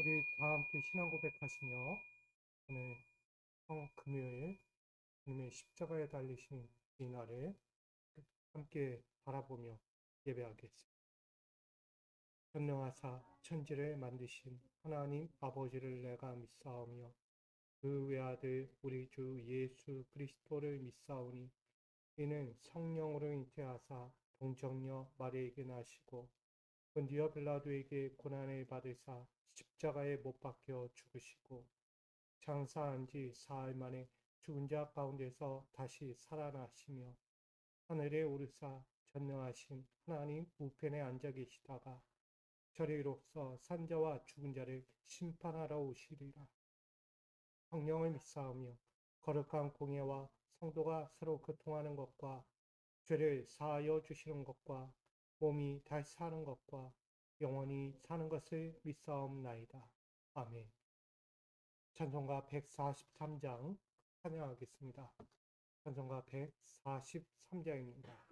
우리 다 함께 신앙 고백하시며 오늘 금요일 주님의 십자가에 달리신 이 날을 함께 바라보며 예배하겠습니다. 전능하사 천지를 만드신 하나님 아버지를 내가 믿사오며 그 외아들 우리 주 예수 그리스도를 믿사오니 이는 성령으로 잉태하사 동정녀 마리아에게 나시고 본디오 빌라도에게 고난을 받으사 십자가에 못 박혀 죽으시고 장사한 지 사흘 만에 죽은 자 가운데서 다시 살아나시며 하늘에 오르사 전능하신 하나님 우편에 앉아 계시다가 저리로서 산자와 죽은 자를 심판하러 오시리라. 성령을 믿사오며 거룩한 공예와 성도가 서로 교통하는 것과 죄를 사하여 주시는 것과 몸이 다시 사는 것과 영원히 사는 것을 믿사옵나이다. 아멘. 찬송가 143장 찬양하겠습니다. 찬송가 143장입니다.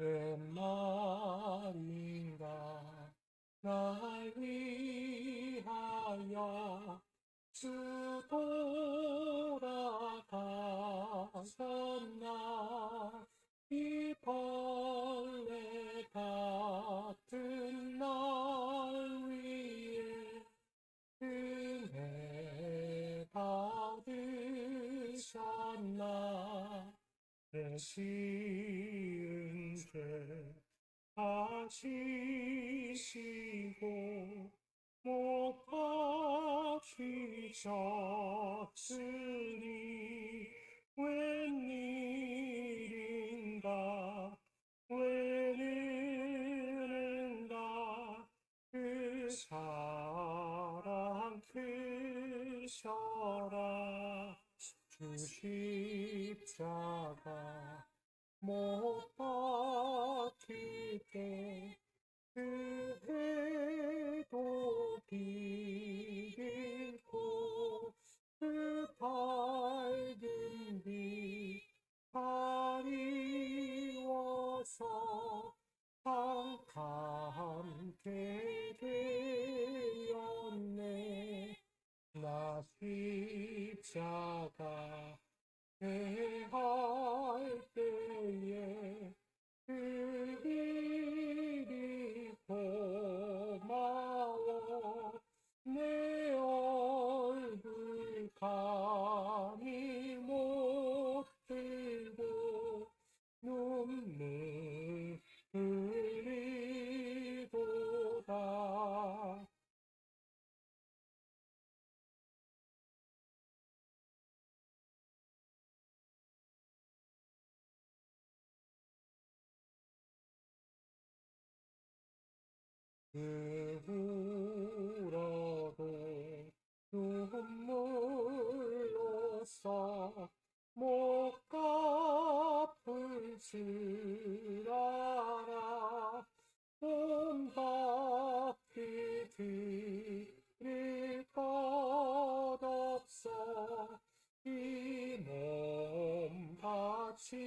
웬만인가 날 위하여 주 돌아가셨나 이 벌레 같은 날 위에 은혜 받으셨나 내 시은 죄 아시시고 못 박히셨으니 웬일인가 웬일인가 그 사랑 크셔라 주 십자가 못 박힐 때 그 해도 비리고 그 밝은 빛 가리워서 함께 되었네 나 십자가 대할 때에 그 일이 고마워 내 얼굴 감히 못 들고 눈물 흘리도다 그 울어도 눈물로써 못 갚을 줄 알아 온 바퀴 들일 것 없어 이 몸 바칩니다.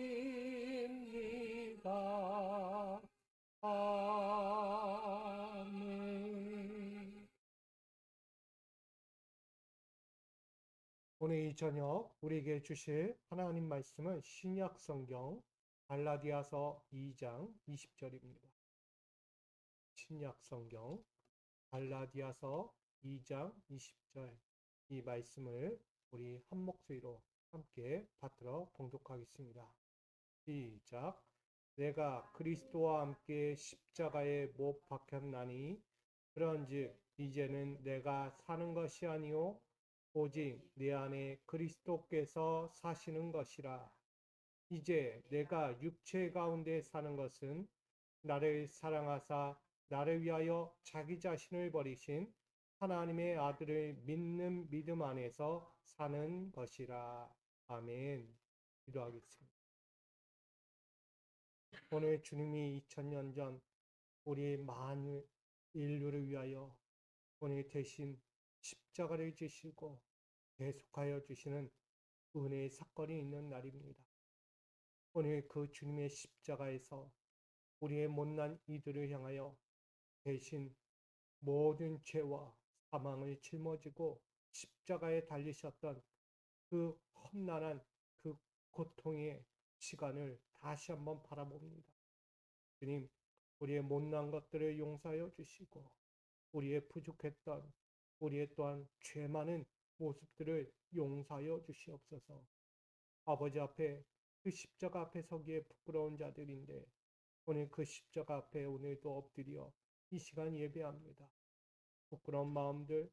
아멘. 오늘 이 저녁 우리에게 주실 하나님 말씀은 신약 성경 갈라디아서 2장 20절입니다. 신약 성경 갈라디아서 2장 20절 이 말씀을 우리 한 목소리로 함께 받들어 봉독하겠습니다. 시작. 내가 그리스도와 함께 십자가에 못 박혔나니 그런즉 이제는 내가 사는 것이 아니요 오직 내 안에 그리스도께서 사시는 것이라. 이제 내가 육체 가운데 사는 것은 나를 사랑하사 나를 위하여 자기 자신을 버리신 하나님의 아들을 믿는 믿음 안에서 사는 것이라. 아멘. 기도하겠습니다. 오늘 주님이 2000년 전 우리 인류를 위하여 오늘 대신 십자가를 지시고 계속하여 주시는 은혜의 사건이 있는 날입니다. 오늘 그 주님의 십자가에서 우리의 못난 이들을 향하여 대신 모든 죄와 사망을 짊어지고 십자가에 달리셨던 그 험난한 그 고통의 시간을 다시 한번 바라봅니다. 주님, 우리의 못난 것들을 용서하여 주시고 우리의 부족했던 우리의 또한 죄 많은 모습들을 용서하여 주시옵소서. 아버지 앞에 그 십자가 앞에 서기에 부끄러운 자들인데 오늘 그 십자가 앞에 오늘도 엎드려 이 시간 예배합니다. 부끄러운 마음들,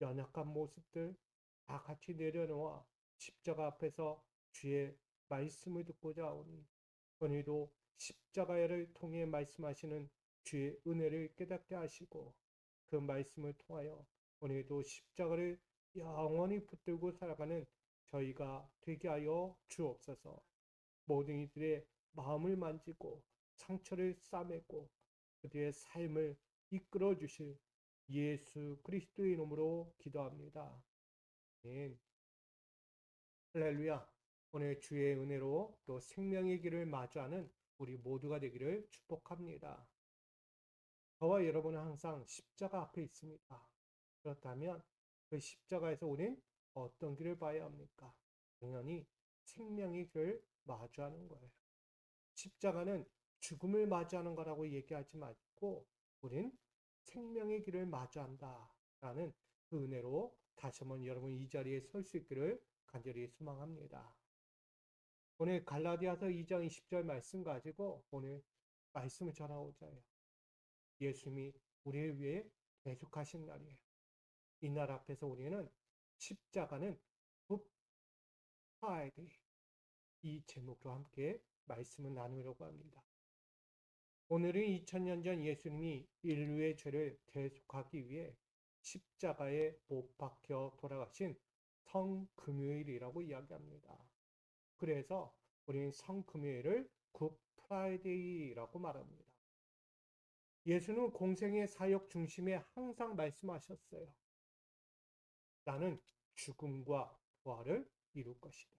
연약한 모습들 다 같이 내려놓아 십자가 앞에서 주의 말씀을 듣고자 오니 오늘도 십자가를 통해 말씀하시는 주의 은혜를 깨닫게 하시고 그 말씀을 통하여 오늘도 십자가를 영원히 붙들고 살아가는 저희가 되게 하여 주옵소서. 모든 이들의 마음을 만지고 상처를 싸매고 그들의 삶을 이끌어 주실 예수 그리스도의 이름으로 기도합니다. 아멘. 할렐루야. 오늘 주의 은혜로 또 생명의 길을 마주하는 우리 모두가 되기를 축복합니다. 저와 여러분은 항상 십자가 앞에 있습니다. 그렇다면 그 십자가에서 우린 어떤 길을 봐야 합니까? 당연히 생명의 길을 마주하는 거예요. 십자가는 죽음을 마주하는 거라고 얘기하지 말고 우린 생명의 길을 마주한다라는 그 은혜로 다시 한번 여러분 이 자리에 설 수 있기를 간절히 소망합니다. 오늘 갈라디아서 2장 20절 말씀 가지고 오늘 말씀을 전하고자 해요. 예수님이 우리를 위해 대속하신 날이에요. 이 날 앞에서 우리는 십자가는 굿프라이데이 이 제목으로 함께 말씀을 나누려고 합니다. 오늘은 2000년 전 예수님이 인류의 죄를 대속하기 위해 십자가에 못 박혀 돌아가신 성금요일이라고 이야기합니다. 그래서 우리는 성금요일을 굿프라이데이라고 말합니다. 예수는 공생의 사역 중심에 항상 말씀하셨어요. 나는 죽음과 부활을 이룰 것이다.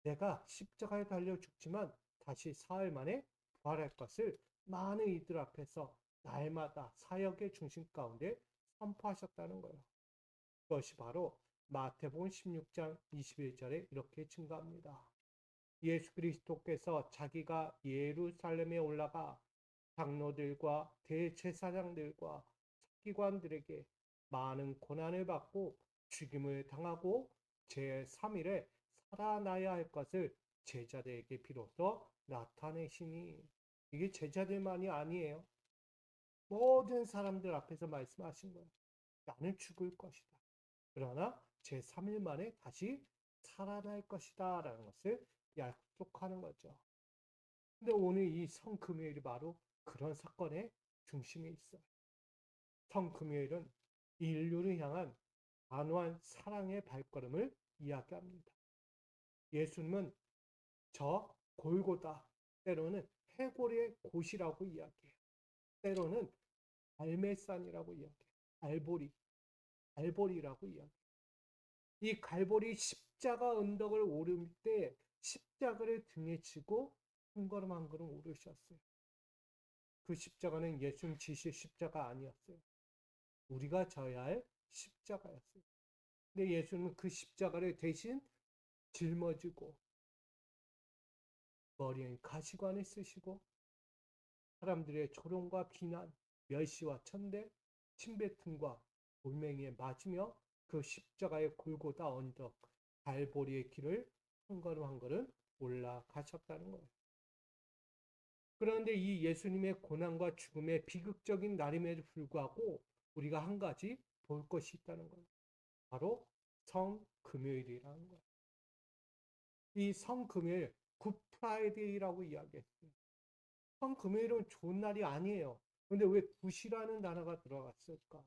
내가 십자가에 달려 죽지만 다시 사흘 만에 부활할 것을 많은 이들 앞에서 날마다 사역의 중심 가운데 선포하셨다는 거예요. 그것이 바로 마태복음 16장 21절에 이렇게 증가합니다. 예수 그리스도께서 자기가 예루살렘에 올라가 장로들과 대제사장들과 서기관들에게 많은 고난을 받고 죽임을 당하고 제3일에 살아나야 할 것을 제자들에게 비로소 나타내시니 이게 제자들만이 아니에요. 모든 사람들 앞에서 말씀하신 거예요. 나는 죽을 것이다. 그러나 제3일 만에 다시 살아날 것이다 라는 것을 약속하는 거죠. 근데 오늘 이 성금요일이 바로 그런 사건의 중심에 있어요. 성금요일은 인류를 향한 단호한 사랑의 발걸음을 이야기합니다. 예수님은 저 골고다, 때로는 해골의 곳이라고 이야기해요. 때로는 갈매산이라고 이야기해요. 갈보리라고 이야기해요. 이 갈보리 십자가 언덕을 오를 때 십자가를 등에 지고 한 걸음 한 걸음 오르셨어요. 그 십자가는 예수님 지실 십자가 아니었어요. 우리가 져야 할 십자가였어요. 근데 예수님은 그 십자가를 대신 짊어지고 머리엔 가시관을 쓰시고 사람들의 조롱과 비난, 멸시와 천대, 침뱉음과 돌멩이에 맞으며 그 십자가의 골고다 언덕 갈보리의 길을 한 걸음 한 걸음 올라가셨다는 거예요. 그런데 이 예수님의 고난과 죽음의 비극적인 날임에도 불구하고 우리가 한 가지 볼 것이 있다는 거예요. 바로 성금요일이라는 거예요. 이 성금요일 굿프라이데이라고 이야기했어요. 성금요일은 좋은 날이 아니에요. 그런데 왜 굿이라는 단어가 들어갔을까?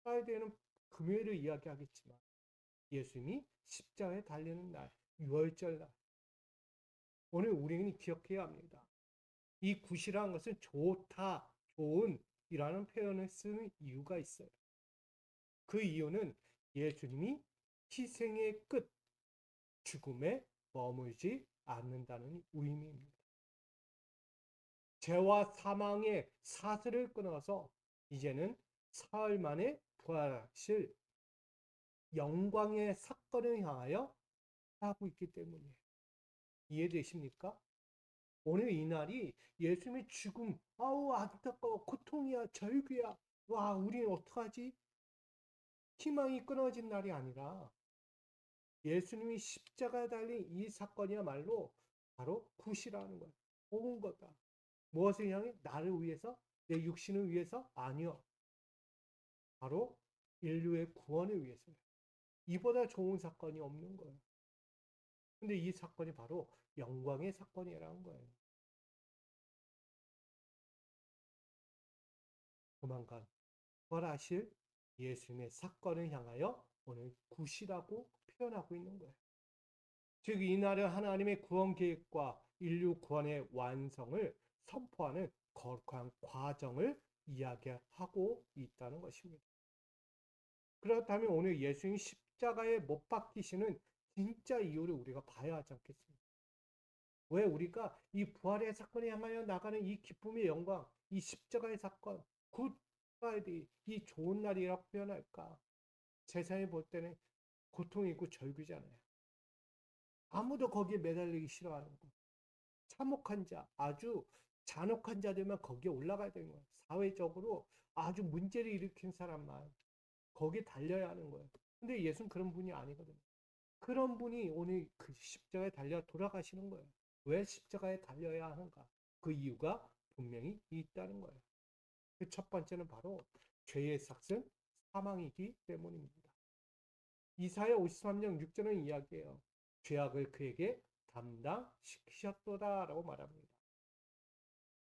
프라이데이는 금요일을 이야기하겠지만 예수님이 십자가에 달리는 날, 유월절 날. 오늘 우리는 기억해야 합니다. 이 굿이라는 것은 좋다, 좋은 이라는 표현을 쓰는 이유가 있어요. 그 이유는 예수님이 희생의 끝, 죽음에 머물지 않는다는 의미입니다. 죄와 사망의 사슬을 끊어서 이제는 사흘 만에 부활하실 영광의 사건을 향하여 하고 있기 때문이에요. 이해되십니까? 오늘 이 날이 예수님의 죽음, 아우 안타까워, 고통이야, 절규야, 와 우리는 어떡하지? 희망이 끊어진 날이 아니라 예수님이 십자가에 달린 이 사건이야말로 바로 굿이라는 거야. 좋은 거다. 무엇을 향해? 나를 위해서? 내 육신을 위해서? 아니요. 바로 인류의 구원을 위해서요. 이보다 좋은 사건이 없는 거예요. 근데 이 사건이 바로 영광의 사건이라는 거예요. 조만간 부활하실 예수님의 사건을 향하여 오늘 굿이라고 표현하고 있는 거예요. 즉 이날은 하나님의 구원 계획과 인류 구원의 완성을 선포하는 거룩한 과정을 이야기하고 있다는 것입니다. 그렇다면 오늘 예수님 십자가에 못 박히시는 진짜 이유를 우리가 봐야 하지 않겠습니까? 왜 우리가 이 부활의 사건에 향하여 나가는 이 기쁨의 영광, 이 십자가의 사건, 굿 프라이데이, 이 좋은 날이라고 표현할까? 세상에 볼 때는 고통이 있고 절규잖아요. 아무도 거기에 매달리기 싫어하는 거. 참혹한 자, 아주 잔혹한 자들만 거기에 올라가야 되는 거예요. 사회적으로 아주 문제를 일으킨 사람만 거기에 달려야 하는 거예요. 근데 예수는 그런 분이 아니거든요. 그런 분이 오늘 그 십자가에 달려 돌아가시는 거예요. 왜 십자가에 달려야 하는가? 그 이유가 분명히 있다는 거예요. 그 첫 번째는 바로 죄의 삭은 사망이기 때문입니다. 이사야 53장 6절은 이야기해요. 죄악을 그에게 담당시키셨도다 라고 말합니다.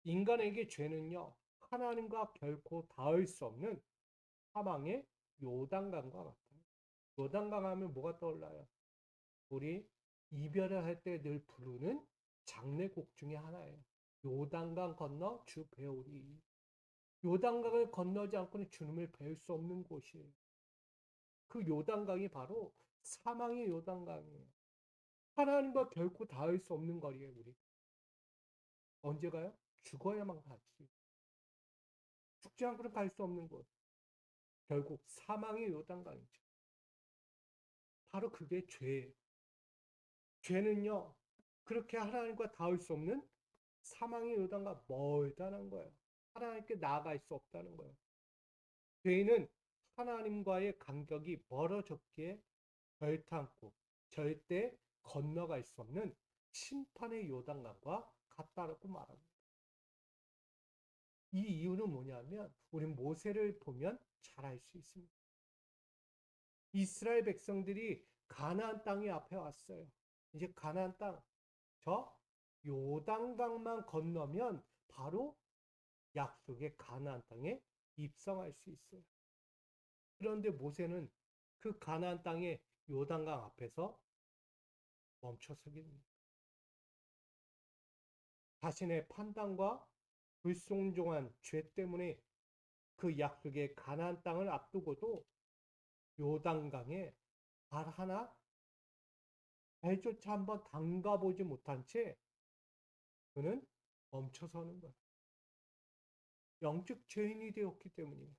인간에게 죄는요, 하나님과 결코 닿을 수 없는 사망의 요단강과 같아요. 요단강 하면 뭐가 떠올라요? 우리 이별을 할 때 늘 부르는 장례곡 중에 하나예요. 요단강 건너 주 배우리. 요단강을 건너지 않고는 주님을 배울 수 없는 곳이에요. 그 요단강이 바로 사망의 요단강이에요. 하나님과 결코 닿을 수 없는 거리에 우리. 언제 가요? 죽어야만 갈 수 있어요. 죽지 않고는 갈 수 없는 곳. 결국 사망의 요단강이죠. 바로 그게 죄예요. 죄는요, 그렇게 하나님과 닿을 수 없는 사망의 요단과 멀다는 거예요. 하나님께 나아갈 수 없다는 거예요. 죄인은 하나님과의 간격이 멀어졌기에 결탄코 절대 건너갈 수 없는 심판의 요단강과 같다라고 말합니다. 이 이유는 뭐냐면 우리 모세를 보면 잘 알 수 있습니다. 이스라엘 백성들이 가나안 땅에 앞에 왔어요. 이제 가나안 땅, 저 요단강만 건너면 바로 약속의 가나안 땅에 입성할 수 있어요. 그런데 모세는 그 가나안 땅의 요단강 앞에서 멈춰서게 됩니다. 자신의 판단과 불순종한 죄 때문에 그 약속의 가나안 땅을 앞두고도 요단강에 발 하나 발조차 한번 담가보지 못한 채 그는 멈춰서는 거예요. 영적 죄인이 되었기 때문입니다.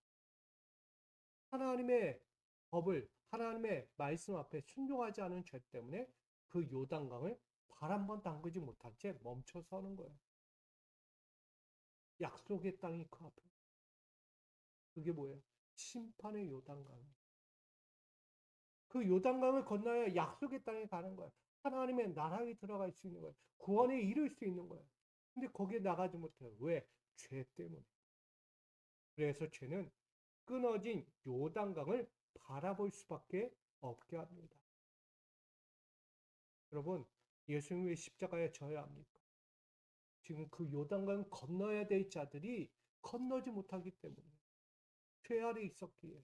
하나님의 법을 하나님의 말씀 앞에 순종하지 않은 죄 때문에 그 요단강을 발 한 번 담그지 못한 채 멈춰서는 거예요. 약속의 땅이 그 앞에. 그게 뭐예요? 심판의 요단강. 그 요단강을 건너야 약속의 땅에 가는 거예요. 하나님의 나라에 들어갈 수 있는 거예요. 구원에 이룰 수 있는 거예요. 근데 거기에 나가지 못해요. 왜? 죄 때문에. 그래서 죄는 끊어진 요단강을 바라볼 수밖에 없게 합니다. 여러분, 예수님 왜 십자가에 져야 합니까? 지금 그 요단강 건너야 될 자들이 건너지 못하기 때문에 죄 아래 있었기에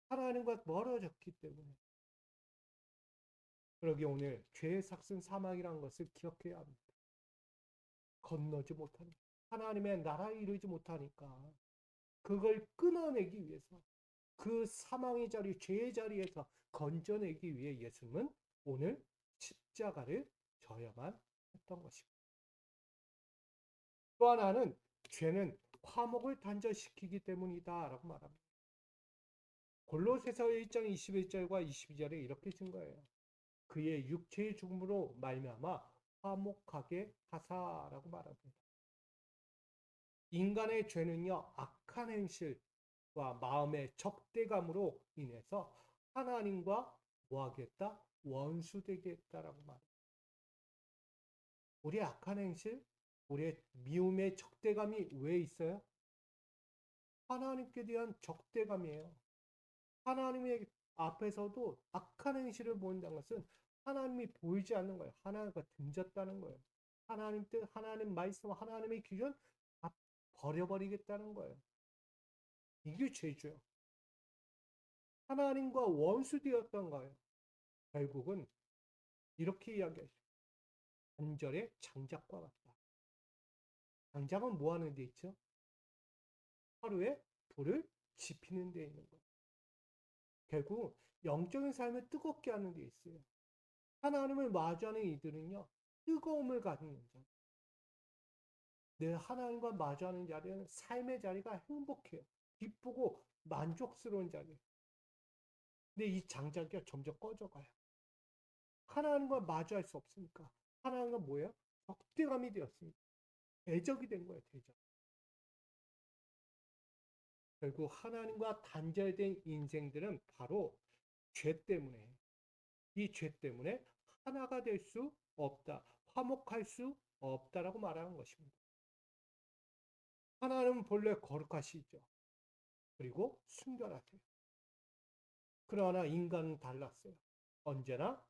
하나님과 멀어졌기 때문에 그러기 오늘 죄의 삭슨 사망이라는 것을 기억해야 합니다. 건너지 못합니다. 하나님의 나라에 이르지 못하니까 그걸 끊어내기 위해서 그 사망의 자리, 죄의 자리에서 건져내기 위해 예수님은 오늘 십자가를 져야만 했던 것입니다. 또 하나는 죄는 화목을 단절시키기 때문이다 라고 말합니다. 골로새서 1장 21절과 22절에 이렇게 증거해요. 그의 육체의 죽음으로 말미암아 화목하게 하사라고 말합니다. 인간의 죄는요, 악한 행실과 마음의 적대감으로 인해서 하나님과 뭐하겠다? 원수되게 했다라고 말합니다. 우리의 악한 행실, 우리의 미움의 적대감이 왜 있어요? 하나님께 대한 적대감이에요. 하나님의 앞에서도 악한 행실을 보인다는 것은 하나님이 보이지 않는 거예요. 하나님과 등졌다는 거예요. 하나님 뜻, 하나님 말씀, 하나님의 기준 다 버려버리겠다는 거예요. 이게 죄죠. 하나님과 원수되었던 거예요. 결국은 이렇게 이야기하죠. 단절의 장작과 같다. 장작은 뭐 하는 데 있죠? 하루에 불을 지피는 데 있는 거예요. 결국 영적인 삶을 뜨겁게 하는 데 있어요. 하나님을 마주하는 이들은요, 뜨거움을 가지는 자. 내 하나님과 마주하는 자리는 삶의 자리가 행복해요. 기쁘고 만족스러운 자리예요. 근데 이 장작이 점점 꺼져가요. 하나님과 마주할 수 없으니까. 하나님과 뭐예요? 적대감이 되었습니다. 대적이 된 거예요, 대적. 결국 하나님과 단절된 인생들은 바로 죄 때문에, 이 죄 때문에 하나가 될 수 없다. 화목할 수 없다라고 말하는 것입니다. 하나님은 본래 거룩하시죠. 그리고 순결하세요. 그러나 인간은 달랐어요. 언제나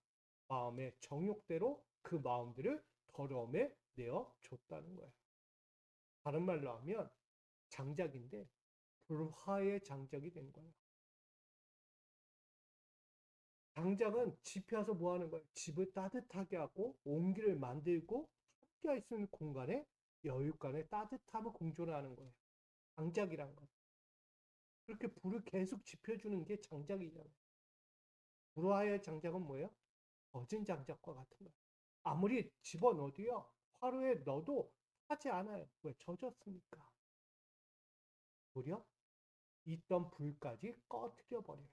마음의 정욕대로 그 마음들을 더러움에 내어 줬다는 거예요. 다른 말로 하면 장작인데 불화의 장작이 된 거예요. 장작은 집혀서 뭐 하는 거예요? 집을 따뜻하게 하고 온기를 만들고 함께 할 수 있는 공간에 여유간에 따뜻함을 공존하는 거예요. 장작이란 건. 그렇게 불을 계속 지펴주는 게 장작이잖아요. 불화의 장작은 뭐예요? 젖은 장작과 같은 거예요. 아무리 집어넣어도요, 화로에 넣어도 타지 않아요. 왜? 젖었으니까. 도리어 있던 불까지 꺼트려 버려요.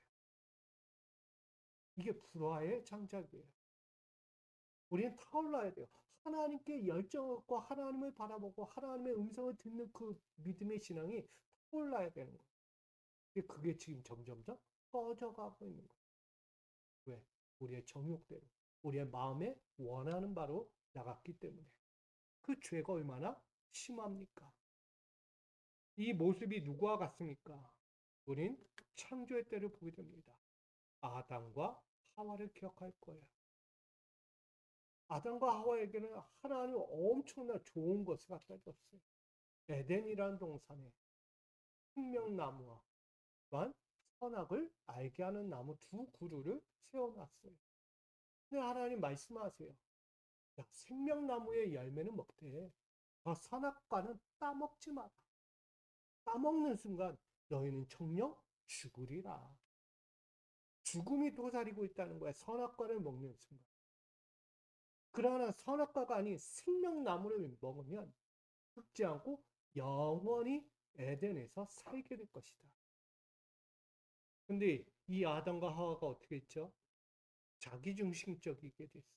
이게 불화의 장작이에요. 우리는 타올라야 돼요. 하나님께 열정을 갖고 하나님을 바라보고 하나님의 음성을 듣는 그 믿음의 신앙이 타올라야 되는 거예요. 그게 지금 점점점 꺼져가고 있는 거예요. 왜? 우리의 정욕대로, 우리의 마음에 원하는 바로 나갔기 때문에. 그 죄가 얼마나 심합니까? 이 모습이 누구와 같습니까? 우린 창조의 때를 보게 됩니다. 아담과 하와를 기억할 거예요. 아담과 하와에게는 하나님 엄청난 좋은 것을 갖다 줬어요. 에덴이라는 동산에 생명나무와 또한 선악을 알게 하는 나무 두 그루를 세워놨어요. 근데 하나님 말씀하세요. 야, 생명나무의 열매는 먹되 저 선악과는 따먹지 마라. 따먹는 순간 너희는 정녕 죽으리라. 죽음이 도사리고 있다는 거야. 선악과를 먹는 순간. 그러나 선악과가 아닌 생명나무를 먹으면 죽지 않고 영원히 에덴에서 살게 될 것이다. 근데 이 아담과 하와가 어떻게 했죠? 자기중심적이게 됐어.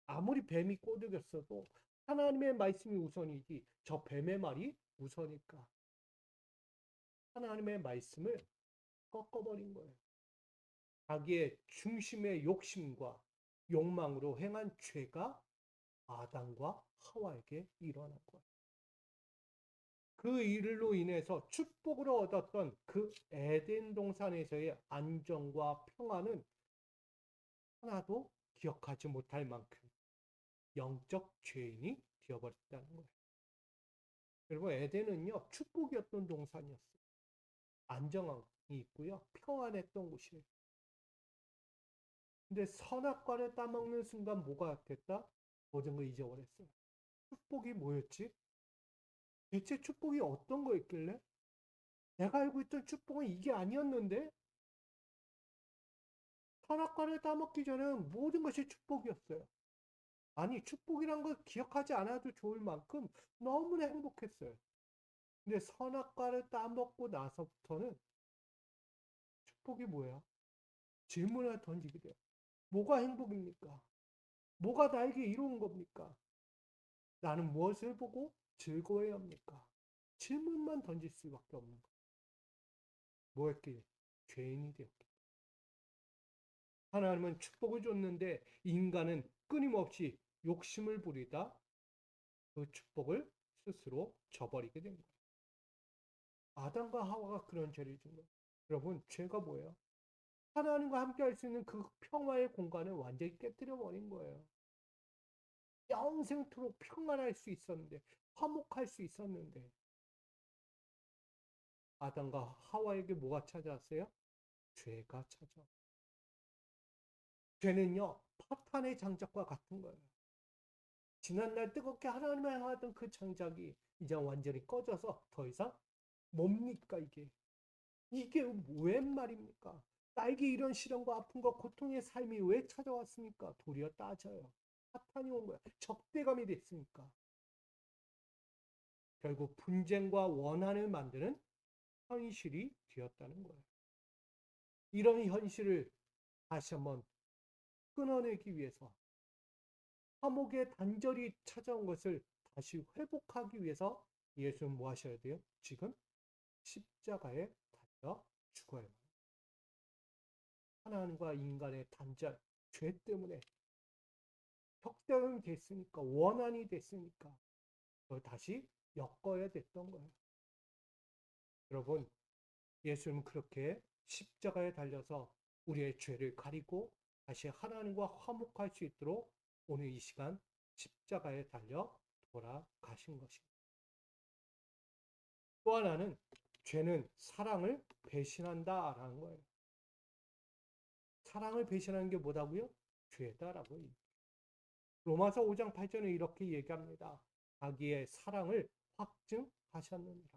아무리 뱀이 꼬드겼어도 하나님의 말씀이 우선이지 저 뱀의 말이 우선일까? 하나님의 말씀을 꺾어버린 거예요. 자기의 중심의 욕심과 욕망으로 행한 죄가 아담과 하와에게 일어난 거예요. 그 일로 인해서 축복으로 얻었던 그 에덴 동산에서의 안정과 평안은 하나도 기억하지 못할 만큼 영적 죄인이 되어버렸다는 거예요. 그리고 에덴은요, 축복이었던 동산이었어요. 안정함이 있고요, 평안했던 곳이에요. 근데 선악과를 따먹는 순간 뭐가 됐다? 모든 걸 잊어버렸어요. 축복이 뭐였지? 대체 축복이 어떤 거였길래? 내가 알고 있던 축복은 이게 아니었는데? 선악과를 따먹기 전에는 모든 것이 축복이었어요. 아니, 축복이란 걸 기억하지 않아도 좋을 만큼 너무나 행복했어요. 근데 선악과를 따먹고 나서부터는 축복이 뭐야? 질문을 던지게 돼요. 뭐가 행복입니까? 뭐가 나에게 이로운 겁니까? 나는 무엇을 보고 즐거워해야 합니까? 질문만 던질 수밖에 없는 거예요. 뭐였길? 죄인이 되었길. 하나님은 축복을 줬는데 인간은 끊임없이 욕심을 부리다 그 축복을 스스로 저버리게 된 거예요. 아담과 하와가 그런 죄를 진 거예요. 여러분, 죄가 뭐예요? 하나님과 함께 할 수 있는 그 평화의 공간을 완전히 깨뜨려 버린 거예요. 영생토록 평안할 수 있었는데, 화목할 수 있었는데, 아담과 하와에게 뭐가 찾아왔어요? 죄가 찾아왔어요. 죄는요, 파탄의 장작과 같은 거예요. 지난날 뜨겁게 하나님을 향하던 그 장작이 이제 완전히 꺼져서 더 이상 뭡니까 이게? 이게 웬 말입니까? 나에게 이런 시련과 아픔과 고통의 삶이 왜 찾아왔습니까? 도리어 따져요. 사탄이 온 거야. 적대감이 됐으니까. 결국 분쟁과 원한을 만드는 현실이 되었다는 거예요. 이런 현실을 다시 한번 끊어내기 위해서 화목의 단절이 찾아온 것을 다시 회복하기 위해서 예수는 뭐 하셔야 돼요? 지금 십자가에 달려 죽어야 해요. 하나님과 인간의 단절, 죄 때문에 혁명이 됐으니까, 원한이 됐으니까 그걸 다시 엮어야 됐던 거예요. 여러분, 예수님은 그렇게 십자가에 달려서 우리의 죄를 가리고 다시 하나님과 화목할 수 있도록 오늘 이 시간 십자가에 달려 돌아가신 것입니다. 또 하나는 죄는 사랑을 배신한다라는 거예요. 사랑을 배신하는 게 뭐다고요? 죄다라고. 로마서 5장 8절에 이렇게 얘기합니다. 자기의 사랑을 확증하셨느니라.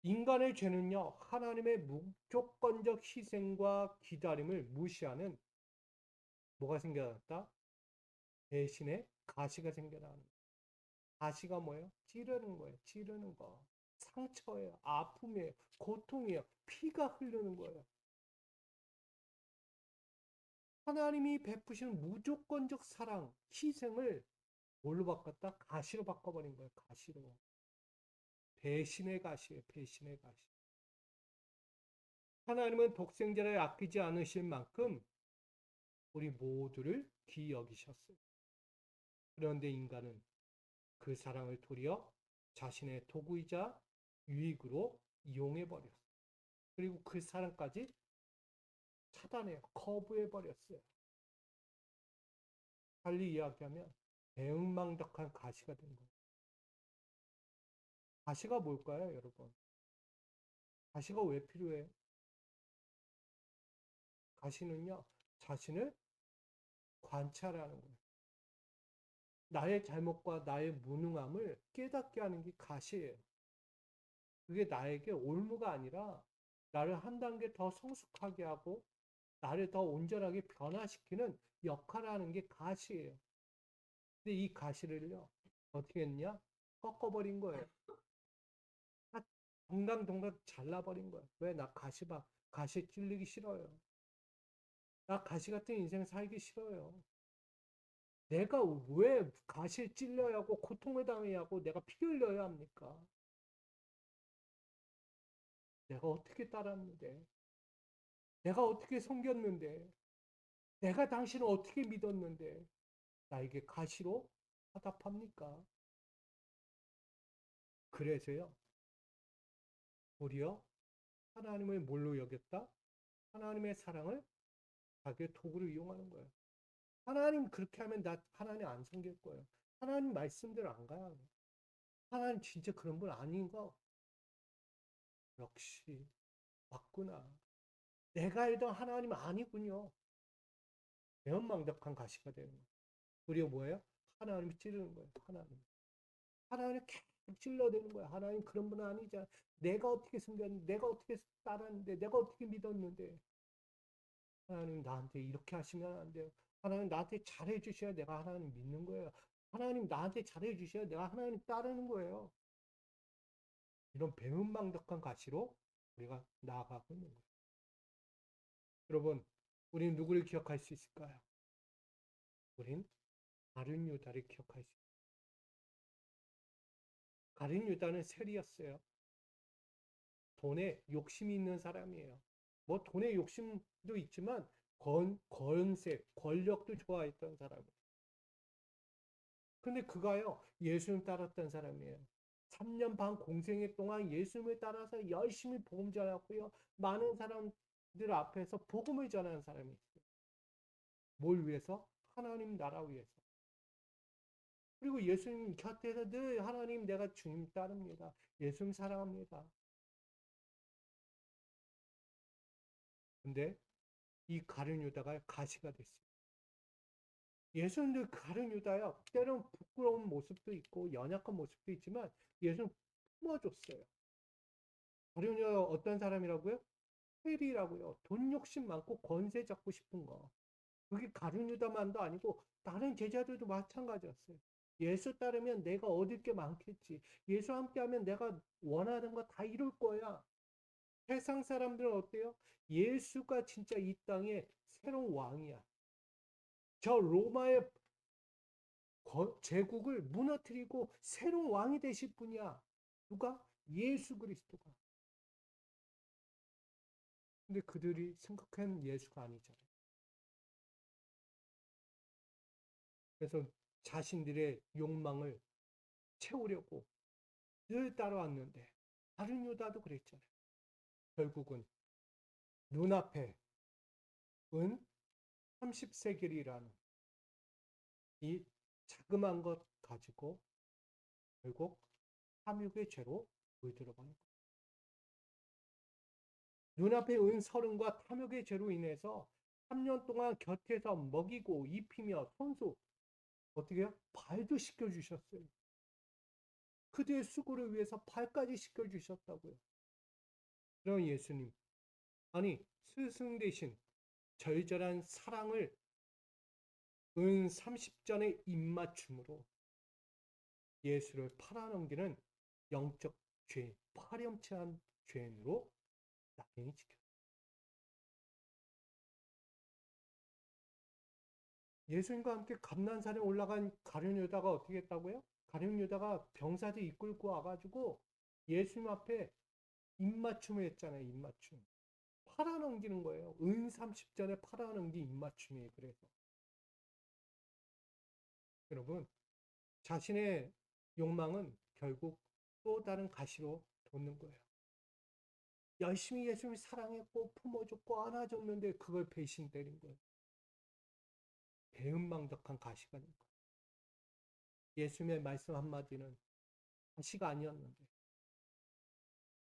인간의 죄는요, 하나님의 무조건적 희생과 기다림을 무시하는 뭐가 생겨났다? 배신의 가시가 생겨나는 거예요. 가시가 뭐예요? 찌르는 거예요. 찌르는 거. 상처예요. 아픔이에요. 고통이에요. 피가 흐르는 거예요. 하나님이 베푸시는 무조건적 사랑, 희생을 뭘로 바꿨다? 가시로 바꿔버린 거예요. 가시로. 배신의 가시예요. 배신의 가시. 하나님은 독생자를 아끼지 않으실 만큼 우리 모두를 귀히 여기셨어요. 그런데 인간은 그 사랑을 도리어 자신의 도구이자 유익으로 이용해버렸어요. 그리고 그 사랑까지 차단해요. 거부해버렸어요. 달리 이야기하면 대응망덕한 가시가 된 거예요. 가시가 뭘까요, 여러분? 가시가 왜 필요해요? 가시는요, 자신을 관찰하는 거예요. 나의 잘못과 나의 무능함을 깨닫게 하는 게 가시예요. 그게 나에게 올무가 아니라 나를 한 단계 더 성숙하게 하고 나를 더 온전하게 변화시키는 역할을 하는 게 가시예요. 근데 이 가시를요, 어떻게 했냐? 꺾어버린 거예요. 동강동강 잘라버린 거예요. 왜? 나 가시에 찔리기 싫어요. 나 가시 같은 인생 살기 싫어요. 내가 왜 가시에 찔려야 하고 고통을 당해야 하고 내가 피 흘려야 합니까? 내가 어떻게 따랐는데? 내가 어떻게 섬겼는데? 내가 당신을 어떻게 믿었는데? 나에게 가시로 화답합니까? 그래서요, 도리어 하나님을 뭘로 여겼다? 하나님의 사랑을 자기의 도구로 이용하는 거예요. 하나님 그렇게 하면 나 하나님 안 섬길 거예요. 하나님 말씀대로 안 가요. 하나님 진짜 그런 분 아닌 거. 역시 맞구나. 내가 알던 하나님 아니군요. 매운망덕한 가시가 되는 거예요. 도리어 뭐예요? 하나님이 찌르는 거예요. 하나님. 하나님을 찔러대는 거야. 하나님 그런 분은 아니잖아. 내가 어떻게 숨겼는데, 내가 어떻게 따랐는데, 내가 어떻게 믿었는데. 하나님 나한테 이렇게 하시면 안 돼요. 하나님 나한테 잘해 주셔야 내가 하나님 믿는 거예요. 하나님 나한테 잘해 주셔야 내가 하나님 따르는 거예요. 이런 배은망덕한 가시로 우리가 나아가고 있는 거예요. 여러분, 우리는 누구를 기억할 수 있을까요? 우린 가룟 유다를 기억할 수 있어요. 가룟 유다는 세리였어요. 돈에 욕심이 있는 사람이에요. 뭐 돈에 욕심도 있지만 권세, 권력도 좋아했던 사람이에요. 근데 그가요, 예수님 따랐던 사람이에요. 3년 반 공생애 동안 예수님을 따라서 열심히 복음 전하고요. 많은 사람들 앞에서 복음을 전하는 사람이 있어요. 뭘 위해서? 하나님 나라 위해서. 그리고 예수님 곁에서 늘 하나님 내가 주님 따릅니다. 예수님 사랑합니다. 근데 이 가룟 유다가 가시가 됐어요. 예수님도 가룟 유다야. 때론 부끄러운 모습도 있고 연약한 모습도 있지만 예수님 품어줬어요. 가룟 유다가 어떤 사람이라고요? 세리라고요. 돈 욕심 많고 권세 잡고 싶은 거. 그게 가룟 유다만도 아니고 다른 제자들도 마찬가지였어요. 예수 따르면 내가 얻을 게 많겠지. 예수 함께하면 내가 원하는 거 다 이룰 거야. 세상 사람들은 어때요? 예수가 진짜 이 땅의 새로운 왕이야. 저 로마의 제국을 무너뜨리고 새로운 왕이 되실 분이야. 누가? 예수 그리스도가. 근데 그들이 생각한 예수가 아니잖아요. 그래서 자신들의 욕망을 채우려고 늘 따라왔는데 다른 유다도 그랬잖아요. 결국은 눈앞에 은 30세겔이라는 이 자그마한 것 가지고 결국 탐욕의 죄로 물들어가는 거예요. 눈앞에 은 서른과 탐욕의 죄로 인해서 3년 동안 곁에서 먹이고 입히며 손수 어떻게 해요? 발도 씻겨주셨어요. 그들의 수고를 위해서 발까지 씻겨주셨다고요. 그런 예수님. 아니 스승 대신 절절한 사랑을 은 30전의 입맞춤으로 예수를 팔아넘기는 영적 죄인, 파렴치한 죄인으로 낙인이 찍혔어요. 예수님과 함께 감난산에 올라간 가룟 유다가 어떻게 했다고요? 가룟 유다가 병사들 이끌고 와가지고 예수님 앞에 입맞춤을 했잖아요. 입맞춤. 팔아넘기는 거예요. 은 30전에 팔아넘긴 입맞춤이에요. 그래서 여러분 자신의 욕망은 결국 또 다른 가시로 돋는 거예요. 열심히 예수님을 사랑했고 품어줬고 안아줬는데 그걸 배신 때린 거예요. 배은망덕한 가시가 된 거예요. 예수님의 말씀 한마디는 가시가 아니었는데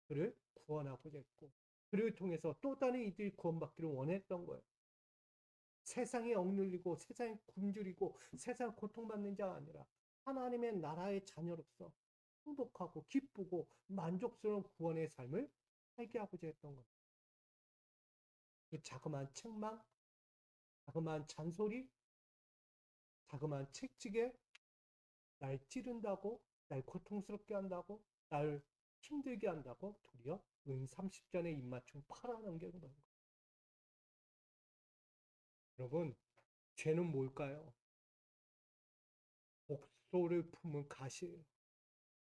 그를 구원하고자 했고 그를 통해서 또 다른 이들이 구원받기를 원했던 거예요. 세상에 억눌리고 세상에 굶주리고 세상 고통받는 자가 아니라 하나님의 나라의 자녀로서 행복하고 기쁘고 만족스러운 구원의 삶을 살게 하고자 했던 거예요. 그 자그마한 책망, 자그마한 잔소리, 자그마한 책찍에 날 찌른다고, 날 고통스럽게 한다고, 날 힘들게 한다고 도리어 은 30전의 입맞춤 팔아넘기는 거예요. 여러분, 죄는 뭘까요? 복소를 품은 가시예요.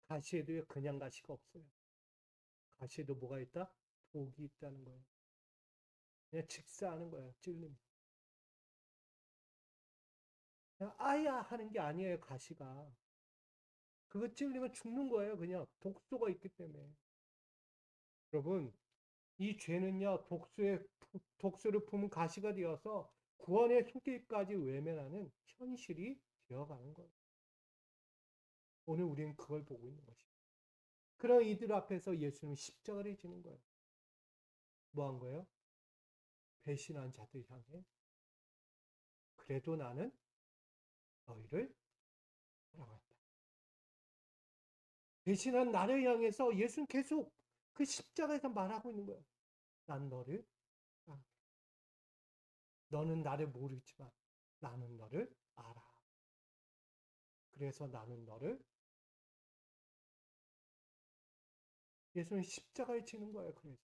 가시에도 그냥 가시가 없어요. 가시에도 뭐가 있다? 독이 있다는 거예요. 그냥 직사하는 거예요. 찔림. 그냥 아야 하는 게 아니에요. 가시가. 그거 찔리면 죽는 거예요. 그냥 독소가 있기 때문에. 여러분, 이 죄는요, 독수를 품은 가시가 되어서 구원의 손길까지 외면하는 현실이 되어가는 거예요. 오늘 우리는 그걸 보고 있는 것입니다. 그런 이들 앞에서 예수님은 십자가를 지는 거예요. 뭐 한 거예요? 배신한 자들 향해 그래도 나는 너희를 사랑한다. 대신한 나를 향해서 예수는 계속 그 십자가에서 말하고 있는 거예요. 난 너를 사랑해. 너는 나를 모르지만 나는 너를 알아. 그래서 나는 너를 예수는 십자가에 지는 거예요. 그래서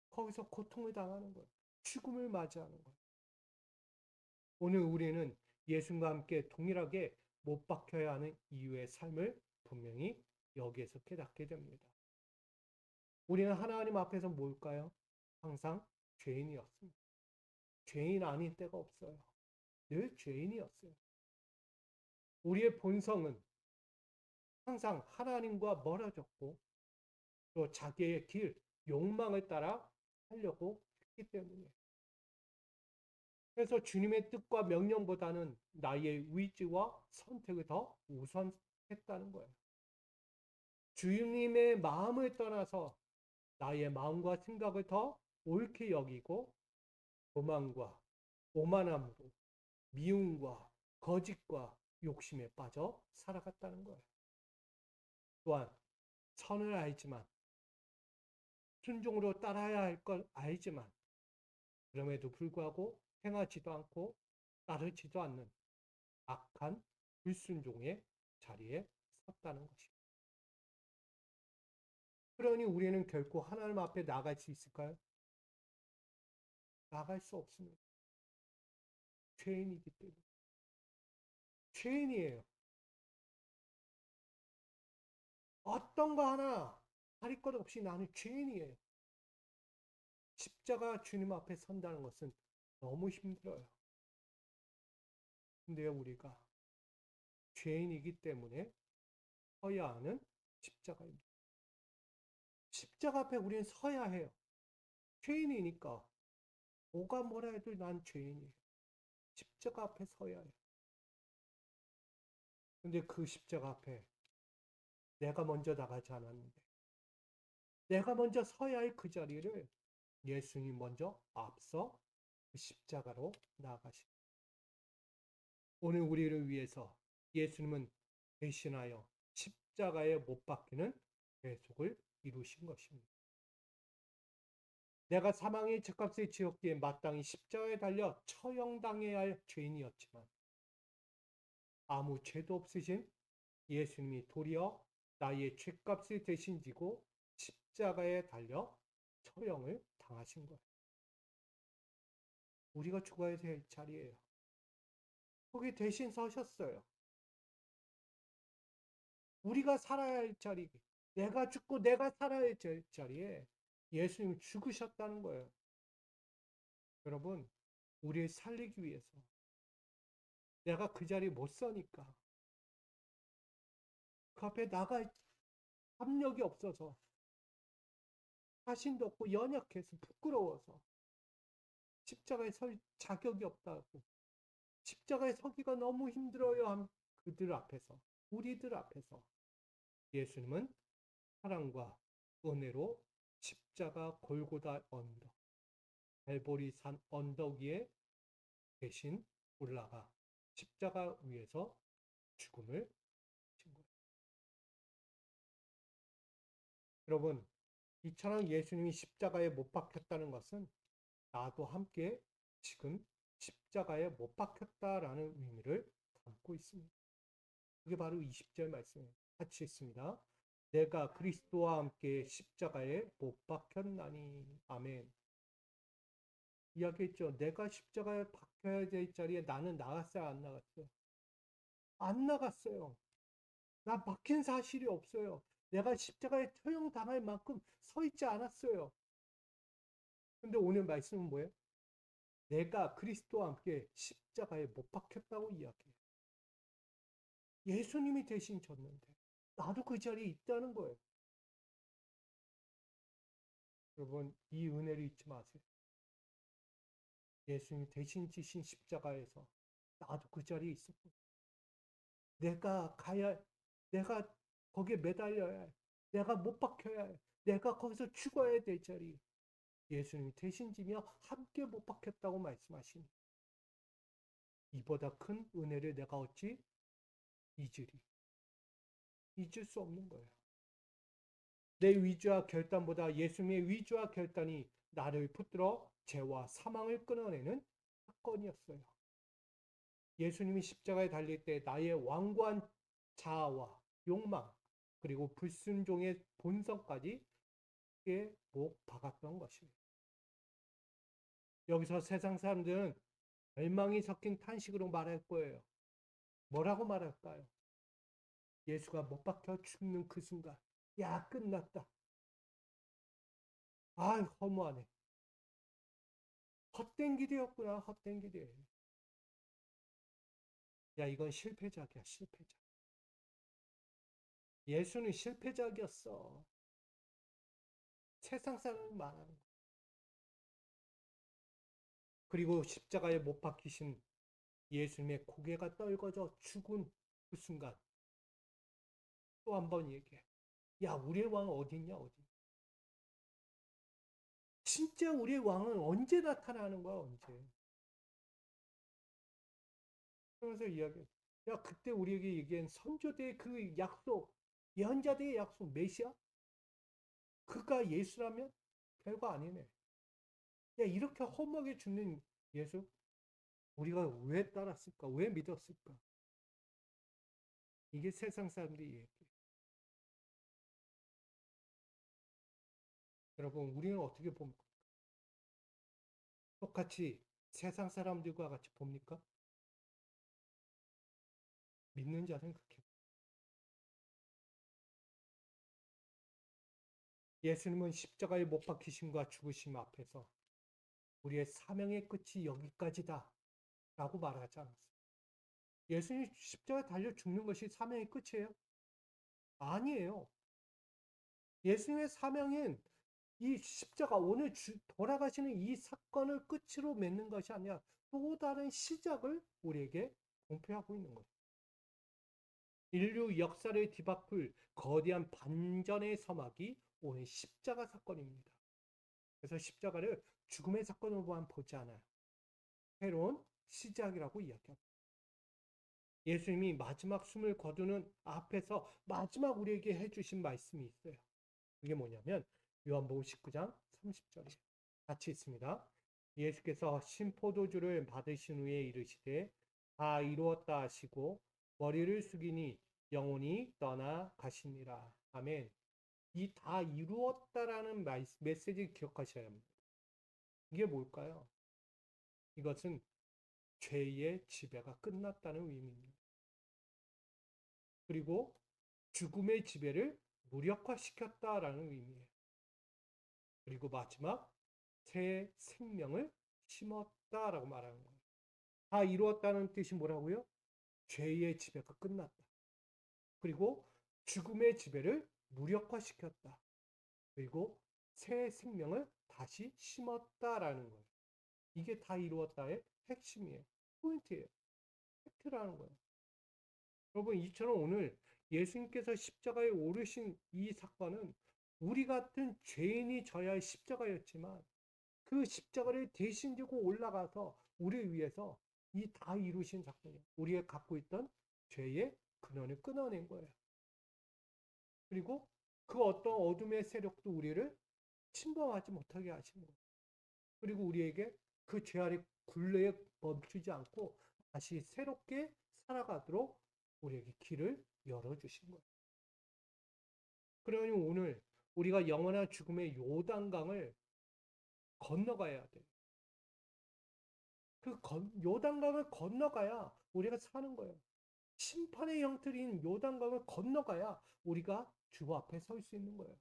거기서 고통을 당하는 거예요. 죽음을 맞이하는 거예요. 오늘 우리는 예수님과 함께 동일하게 못 박혀야 하는 이유의 삶을 분명히 여기에서 깨닫게 됩니다. 우리는 하나님 앞에서 뭘까요? 항상 죄인이었습니다. 죄인 아닌 때가 없어요. 늘 죄인이었어요. 우리의 본성은 항상 하나님과 멀어졌고 또 자기의 길, 욕망을 따라 하려고 했기 때문에 그래서 주님의 뜻과 명령보다는 나의 의지와 선택을 더 우선했다는 거예요. 주님의 마음을 떠나서 나의 마음과 생각을 더 옳게 여기고 교만과 오만함으로 미움과 거짓과 욕심에 빠져 살아갔다는 거예요. 또한 선을 알지만 순종으로 따라야 할 걸 알지만 그럼에도 불구하고 행하지도 않고 따르지도 않는 악한 불순종의 자리에 섰다는 것입니다. 그러니 우리는 결코 하나님 앞에 나갈 수 있을까요? 나갈 수 없습니다. 죄인이기 때문에. 죄인이에요. 어떤 거 하나 가릴 것 없이 나는 죄인이에요. 십자가 주님 앞에 선다는 것은 너무 힘들어요. 근데 우리가 죄인이기 때문에 서야 하는 십자가입니다. 십자가 앞에 우리는 서야 해요. 죄인이니까 뭐가 뭐라 해도 난 죄인이에요. 십자가 앞에 서야 해요. 근데 그 십자가 앞에 내가 먼저 나가지 않았는데 내가 먼저 서야 할 그 자리를 예수님이 먼저 앞서 그 십자가로 나아가십니다. 오늘 우리를 위해서 예수님은 대신하여 십자가에 못 박히는 대속을 이루신 것입니다. 내가 사망의 죄값을 지었기에 마땅히 십자가에 달려 처형당해야 할 죄인이었지만 아무 죄도 없으신 예수님이 도리어 나의 죄값을 대신 지고 십자가에 달려 처형을 당하신 거예요. 우리가 죽어야 될 자리예요. 거기 대신 서셨어요. 우리가 살아야 할 자리, 내가 죽고 내가 살아야 할 자리에 예수님이 죽으셨다는 거예요. 여러분, 우리를 살리기 위해서 내가 그 자리에 못 서니까 그 앞에 나갈 압력이 없어서 자신도 없고 연약해서 부끄러워서 십자가에 설 자격이 없다고 십자가에 서기가 너무 힘들어요 한 그들 앞에서 우리들 앞에서 예수님은 사랑과 은혜로 십자가 골고다 언덕 갈보리 산 언덕 위에 대신 올라가 십자가 위에서 죽음을 진 거예요. 여러분, 이처럼 예수님이 십자가에 못 박혔다는 것은 나도 함께 지금 십자가에 못 박혔다라는 의미를 담고 있습니다. 그게 바로 20절 말씀에 같이 있습니다. 내가 그리스도와 함께 십자가에 못 박혔나니. 아멘. 이야기했죠. 내가 십자가에 박혀야 될 자리에 나는 나갔어요, 안 나갔어요? 안 나갔어요. 나 박힌 사실이 없어요. 내가 십자가에 처형당할 만큼 서 있지 않았어요. 근데 오늘 말씀은 뭐예요? 내가 그리스도와 함께 십자가에 못 박혔다고 이야기해요. 예수님이 대신 졌는데 나도 그 자리에 있다는 거예요. 여러분, 이 은혜를 잊지 마세요. 예수님이 대신 지신 십자가에서 나도 그 자리에 있었고 내가 가야 내가 거기에 매달려야 해. 내가 못 박혀야 해. 내가 거기서 죽어야 될 자리. 예수님이 대신 지며 함께 못 박혔다고 말씀하시니 이보다 큰 은혜를 내가 어찌 잊으리. 잊을 수 없는 거예요. 내 위주와 결단보다 예수님의 위주와 결단이 나를 붙들어 죄와 사망을 끊어내는 사건이었어요. 예수님이 십자가에 달릴 때 나의 완고한 자아와 욕망 그리고 불순종의 본성까지 못 박았던 것입니다. 여기서 세상 사람들은 절망이 섞인 탄식으로 말할 거예요. 뭐라고 말할까요? 예수가 못 박혀 죽는 그 순간, 야, 끝났다. 아, 허무하네. 헛된 길이었구나, 헛된 길이. 야, 이건 실패작이야, 실패작. 예수는 실패작이었어. 세상 사람은 말하는 거. 그리고 십자가에 못 박히신 예수님의 고개가 떨궈져 죽은 그 순간 또 한 번 얘기해. 야, 우리의 왕은 어디 있냐, 어디? 진짜 우리의 왕은 언제 나타나는 거야, 언제? 그러면서 이야기해. 야, 그때 우리에게 얘기한 선조대의 그 약속, 예언자들의 약속, 메시아? 그가 예수라면 별거 아니네. 야, 이렇게 험하게 죽는 예수? 우리가 왜 따랐을까? 왜 믿었을까? 이게 세상 사람들이 얘기해. 여러분, 우리는 어떻게 봅니까? 똑같이 세상 사람들과 같이 봅니까? 믿는 자는 그렇게. 예수님은 십자가에 못 박히심과 죽으심 앞에서 우리의 사명의 끝이 여기까지다 라고 말하지 않았어요. 예수님이 십자가에 달려 죽는 것이 사명의 끝이에요? 아니에요. 예수님의 사명은 이 십자가, 오늘 돌아가시는 이 사건을 끝으로 맺는 것이 아니라 또 다른 시작을 우리에게 공표하고 있는 거예요. 인류 역사를 뒤바꿀 거대한 반전의 서막이 오늘 십자가 사건입니다. 그래서 십자가를 죽음의 사건으로만 보지 않아요. 새로운 시작이라고 이야기합니다. 예수님이 마지막 숨을 거두는 앞에서 마지막 우리에게 해주신 말씀이 있어요. 그게 뭐냐면 요한복음 19장 30절에 같이 있습니다. 예수께서 신포도주를 받으신 후에 이르시되 다 이루었다 하시고 머리를 숙이니 영혼이 떠나 가시니라. 아멘. 이 다 이루었다라는 메시지 기억하셔야 합니다. 이게 뭘까요? 이것은 죄의 지배가 끝났다는 의미입니다. 그리고 죽음의 지배를 무력화시켰다라는 의미예요. 그리고 마지막 새 생명을 심었다라고 말하는 거예요. 다 이루었다는 뜻이 뭐라고요? 죄의 지배가 끝났다. 그리고 죽음의 지배를 무력화시켰다. 그리고 새 생명을 다시 심었다라는 거예요. 이게 다 이루었다의 핵심이에요. 포인트예요. 팩트라는 거예요. 여러분, 이처럼 오늘 예수님께서 십자가에 오르신 이 사건은 우리 같은 죄인이 져야 할 십자가였지만 그 십자가를 대신 지고 올라가서 우리를 위해서 이 다 이루신 사건이에요. 우리가 갖고 있던 죄의 근원을 끊어낸 거예요. 그리고 그 어떤 어둠의 세력도 우리를 침범하지 못하게 하신 거예요. 그리고 우리에게 그 죄 아래 굴레에 멈추지 않고 다시 새롭게 살아가도록 우리에게 길을 열어주신 거예요. 그러니 오늘 우리가 영원한 죽음의 요단강을 건너가야 돼요. 그 요단강을 건너가야 우리가 사는 거예요. 심판의 형틀인 요단강을 건너가야 우리가 주 앞에 설 수 있는 거예요.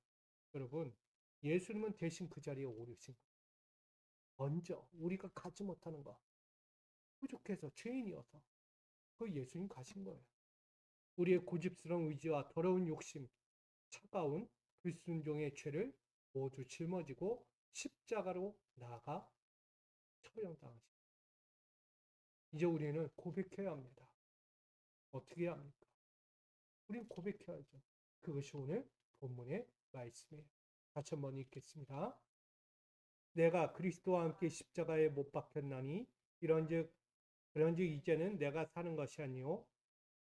여러분, 예수님은 대신 그 자리에 오르신 거예요. 먼저 우리가 가지 못하는 거, 부족해서 죄인이어서 그 예수님 가신 거예요. 우리의 고집스러운 의지와 더러운 욕심, 차가운 불순종의 죄를 모두 짊어지고 십자가로 나아가 처형당하신. 이제 우리는 고백해야 합니다. 어떻게 해야 합니까? 우리는 고백해야죠. 그것이 오늘 본문의 말씀이에요. 같이 한번 읽겠습니다. 내가 그리스도와 함께 십자가에 못 박혔나니 그런즉 이제는 내가 사는 것이 아니요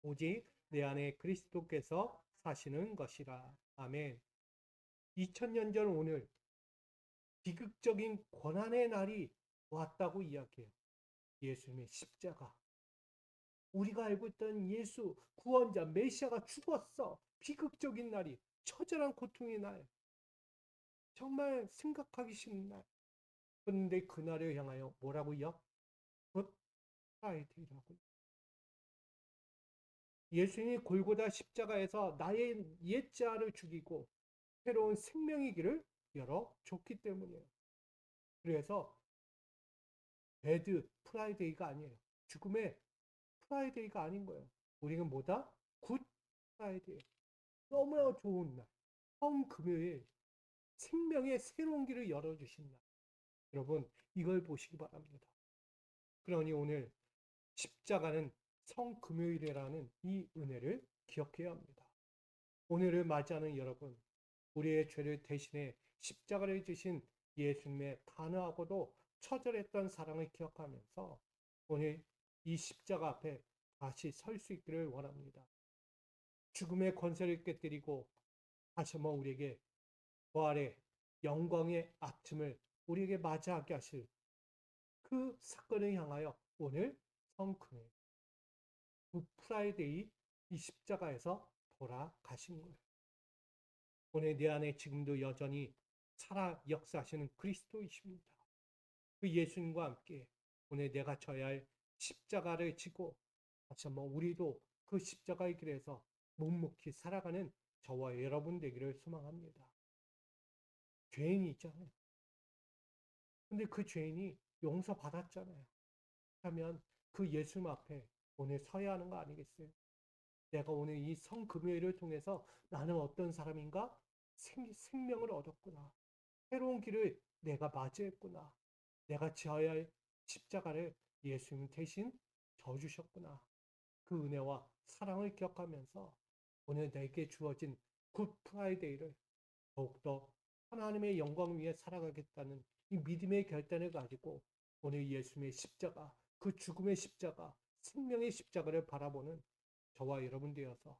오직 내 안에 그리스도께서 사시는 것이라. 아멘. 2000년 전 오늘 비극적인 고난의 날이 왔다고 이야기해요. 예수님의 십자가. 우리가 알고 있던 예수 구원자 메시아가 죽었어. 비극적인 날이, 처절한 고통의 날, 정말 생각하기 싫은 날. 그런데 그날을 향하여 뭐라고요? 굿 프라이데이라고요. 예수님이 골고다 십자가에서 나의 옛자를 죽이고 새로운 생명의 길을 열어줬기 때문이에요. 그래서 배드 프라이데이가 아니에요. 죽음의 프라이데이가 아닌 거예요. 우리는 뭐다? 굿 프라이데이. 너무나 좋은 날. 처음 금요일 생명의 새로운 길을 열어주신 날. 여러분 이걸 보시기 바랍니다. 그러니 오늘 십자가는 성금요일이라는 이 은혜를 기억해야 합니다. 오늘을 맞이하는 여러분, 우리의 죄를 대신해 십자가를 지신 예수님의 단호하고도 처절했던 사랑을 기억하면서 오늘 이 십자가 앞에 다시 설 수 있기를 원합니다. 죽음의 권세를 깨뜨리고 다시 한번 우리에게 부활의 영광의 아침을 우리에게 맞이하게 하실 그 사건을 향하여 오늘 성금요일 굿프라이데이 이 십자가에서 돌아가신 거예요. 오늘 내 안에 지금도 여전히 살아 역사하시는 그리스도이십니다. 그 예수님과 함께 오늘 내가 져야 할 십자가를 지고 다시 한번 우리도 그 십자가의 길에서 묵묵히 살아가는 저와 여러분 되기를 소망합니다. 죄인이 있잖아요. 근데 그 죄인이 용서받았잖아요. 하면 그 예수님 앞에 오늘 서야 하는 거 아니겠어요? 내가 오늘 이 성금요일을 통해서 나는 어떤 사람인가? 생명을 얻었구나. 새로운 길을 내가 맞이했구나. 내가 지어야 할 십자가를 예수님 대신 져주셨구나. 그 은혜와 사랑을 기억하면서 오늘 내게 주어진 굿 프라이데이를 더욱더 하나님의 영광 위에 살아가겠다는 이 믿음의 결단을 가지고 오늘 예수님의 십자가, 그 죽음의 십자가, 생명의 십자가를 바라보는 저와 여러분 되어서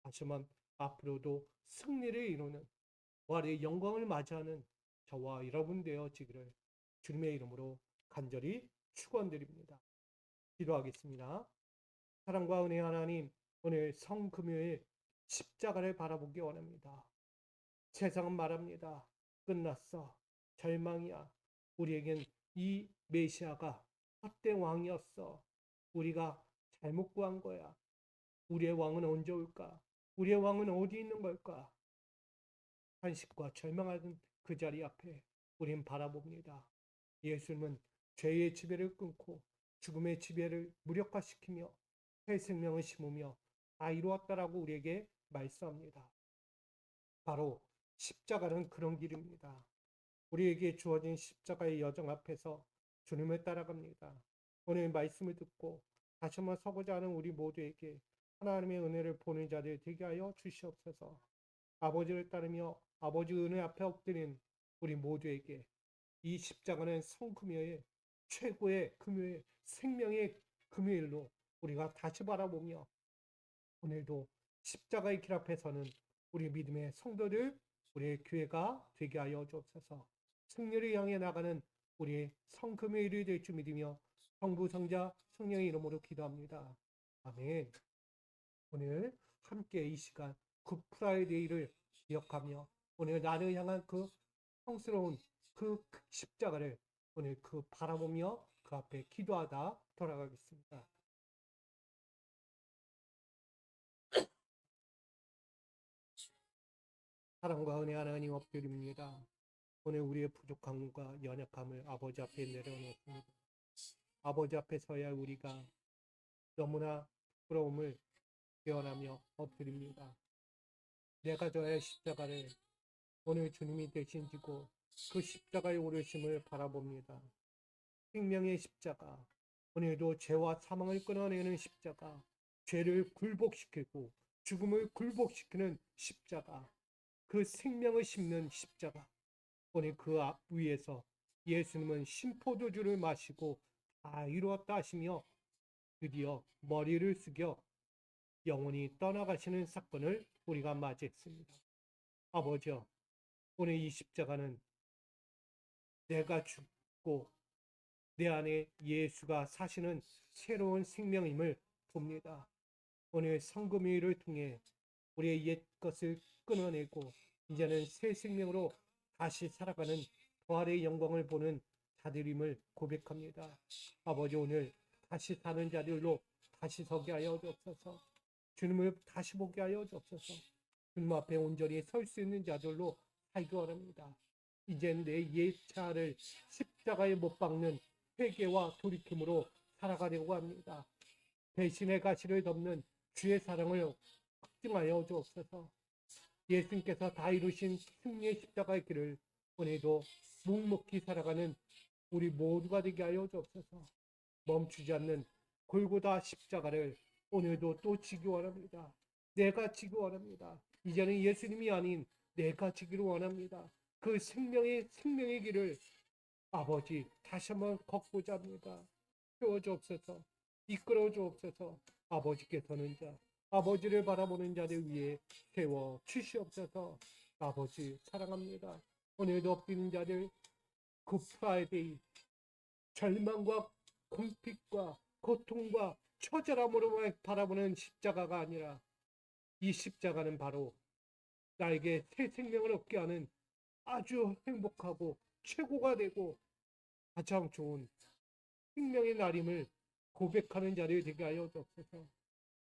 다시 한번 앞으로도 승리를 이루는 부활의 영광을 맞이하는 저와 여러분 되어지기를 주님의 이름으로 간절히 축원드립니다. 기도하겠습니다. 사랑과 은혜 하나님, 오늘 성금요일 십자가를 바라보기 원합니다. 세상은 말합니다. 끝났어. 절망이야. 우리에겐 이 메시아가 헛된 왕이었어. 우리가 잘못 구한 거야. 우리의 왕은 언제 올까? 우리의 왕은 어디 있는 걸까? 한식과 절망하는 그 자리 앞에 우린 바라봅니다. 예수님은 죄의 지배를 끊고 죽음의 지배를 무력화시키며 새 생명을 심으며 다 이루었다라고 우리에게 말씀합니다. 바로 십자가는 그런 길입니다. 우리에게 주어진 십자가의 여정 앞에서 주님을 따라갑니다. 오늘 말씀을 듣고 다시 한번 서고자 하는 우리 모두에게 하나님의 은혜를 보는 자들 되게 하여 주시옵소서. 아버지를 따르며 아버지 은혜 앞에 엎드린 우리 모두에게 이 십자가는 성금요일 최고의 금요일 생명의 금요일로 우리가 다시 바라보며 오늘도 십자가의 길 앞에서는 우리 믿음의 성도들 우리의 교회가 되게 하여 주옵소서. 승리를 향해 나가는 우리의 성금요일이 될 줄 믿으며 성부 성자 성령의 이름으로 기도합니다. 아멘. 오늘 함께 이 시간 굿 프라이데이를 기억하며 오늘 나를 향한 그 성스러운 그 십자가를 오늘 그 바라보며 그 앞에 기도하다 돌아가겠습니다. 사랑과 은혜 하나님 엎드립니다. 오늘 우리의 부족함과 연약함을 아버지 앞에 내려놓습니다. 아버지 앞에 서야 우리가 너무나 부러움을 깨어나며 엎드립니다. 내가 져야 할 십자가를 오늘 주님이 대신 지고 그 십자가의 오르심을 바라봅니다. 생명의 십자가, 오늘도 죄와 사망을 끊어내는 십자가, 죄를 굴복시키고 죽음을 굴복시키는 십자가, 그 생명을 심는 십자가. 오늘 그 앞 위에서 예수님은 신포도주를 마시고 다 이루었다 하시며 드디어 머리를 숙여 영원히 떠나가시는 사건을 우리가 맞이했습니다. 아버지여, 오늘 이 십자가는 내가 죽고 내 안에 예수가 사시는 새로운 생명임을 봅니다. 오늘 성금요일을 통해 우리의 옛 것을 끊어내고 이제는 새 생명으로 다시 살아가는 부활의 영광을 보는 자들임을 고백합니다. 아버지, 오늘 다시 사는 자들로 다시 서게 하여 주옵소서. 주님을 다시 보게 하여 주옵소서. 주님 앞에 온전히 설 수 있는 자들로 살기 원합니다. 이젠 내 옛 자아를 십자가에 못 박는 회개와 돌이킴으로 살아가려고 합니다. 배신의 가시를 덮는 주의 사랑을 확증하여 주옵소서. 예수님께서 다 이루신 승리의 십자가의 길을 오늘도 묵묵히 살아가는 우리 모두가 되게 하여 주옵소서. 멈추지 않는 골고다 십자가를 오늘도 또 지기 원합니다. 내가 지기 원합니다. 이제는 예수님이 아닌 내가 지기를 원합니다. 그 생명의 길을 아버지 다시 한번 걷고자 합니다. 세워주옵소서. 이끌어주옵소서. 아버지께서는 아버지를 바라보는 자들 위해 세워 주시옵소서. 아버지 사랑합니다. 오늘도 뛰는 자들 그 프라이데이 절망과 공핍과 고통과 처절함으로 바라보는 십자가가 아니라 이 십자가는 바로 나에게 새 생명을 얻게 하는 아주 행복하고 최고가 되고 가장 좋은 생명의 날임을 고백하는 자리에 되게 하여 주옵소서.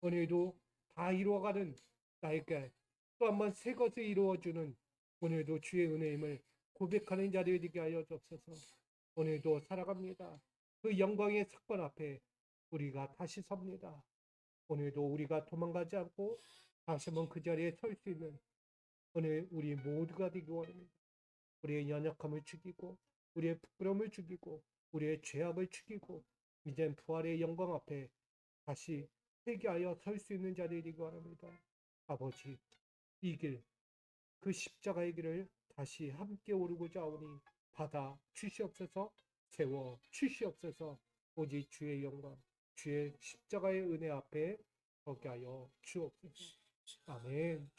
오늘도 다 이루어가는 나에게 또 한 번 새 것을 이루어주는 오늘도 주의 은혜임을 고백하는 자리에 되게 하여 주옵소서. 오늘도 살아갑니다. 그 영광의 사건 앞에 우리가 다시 섭니다. 오늘도 우리가 도망가지 않고 다시 한번 그 자리에 설 수 있는 오늘 우리 모두가 되기 원합니다. 우리의 연약함을 죽이고 우리의 부끄러움을 죽이고 우리의 죄악을 죽이고 이젠 부활의 영광 앞에 다시 회개하여 설 수 있는 자리에 되기 원합니다. 아버지, 이 길, 그 십자가의 길을 다시 함께 오르고자 하오니 받아 주시옵소서. 세워 주시옵소서. 오직 주의 영광, 주의 십자가의 은혜 앞에 서게 하여 주옵소서. 아멘.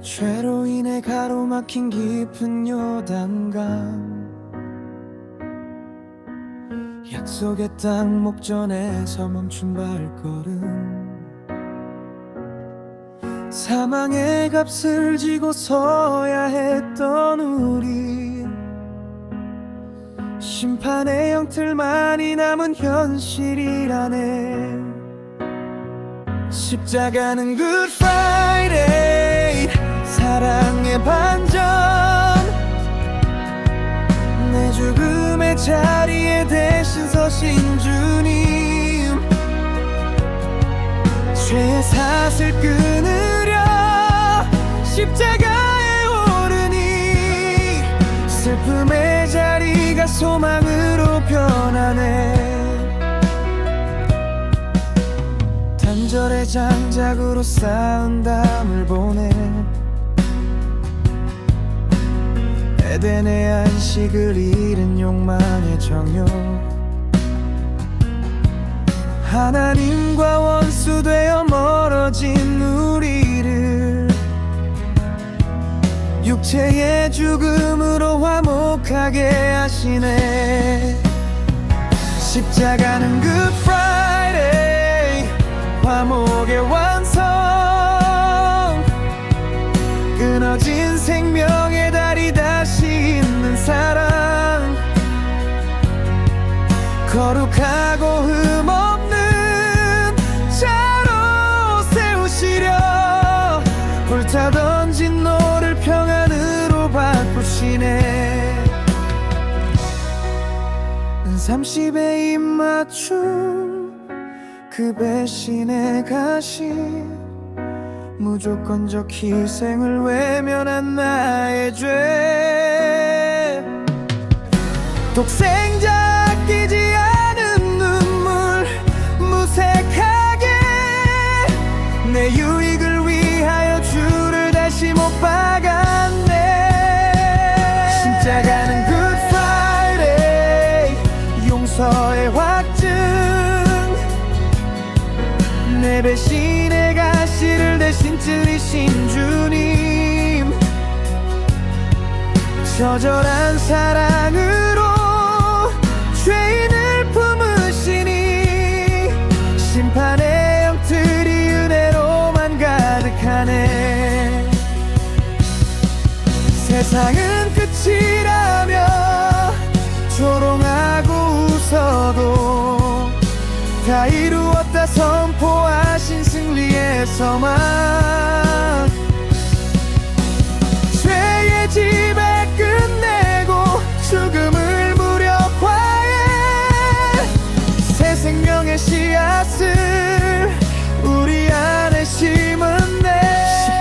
죄로 인해 가로막힌 깊은 요단강, 약속의 땅 목전에서 멈춘 발걸음, 사망의 값을 지고 서야 했던 우리, 심판의 형틀만이 남은 현실이라네. 십자가는 Good Friday, 사랑의 반전, 내 죽음의 자리에 대신 서신 주님, 죄의 사슬 끊으려 십자가에 오르니 슬픔의 자리가 소망으로 변하네. 단절의 장작으로 쌓은 담을 보내 에덴의 안식을 잃은 욕망의 정욕, 하나님과 원수되어 멀어진 우리를 육체의 죽음으로 화목하게 하시네. 십자가는 Good Friday, 화목의 완성, 끊어진 생명의 달이 다시 있는 사랑, 거룩하고 흠없는 자로 세우시려 불타 던진 너를 평안으로 바꾸시네. 30의 입맞춤, 그 배신의 가시, 무조건적 희생을 외면한 나의 죄, 독생자 아끼지 않은 눈물 무색하게 내 유익을 위하여 주를 다시 못 박아 내 배신의 가시를 대신 찔리신 주님, 처절한 사랑으로 죄인을 품으시니 심판의 영틀이 은혜로만 가득하네. 세상은 끝이라며 조롱하고 웃어도 다 이루었다 선포하신 승리의 서막, 죄의 지배 끝내고 죽음을 무력화해 새 생명의 씨앗을 우리 안에 심었네.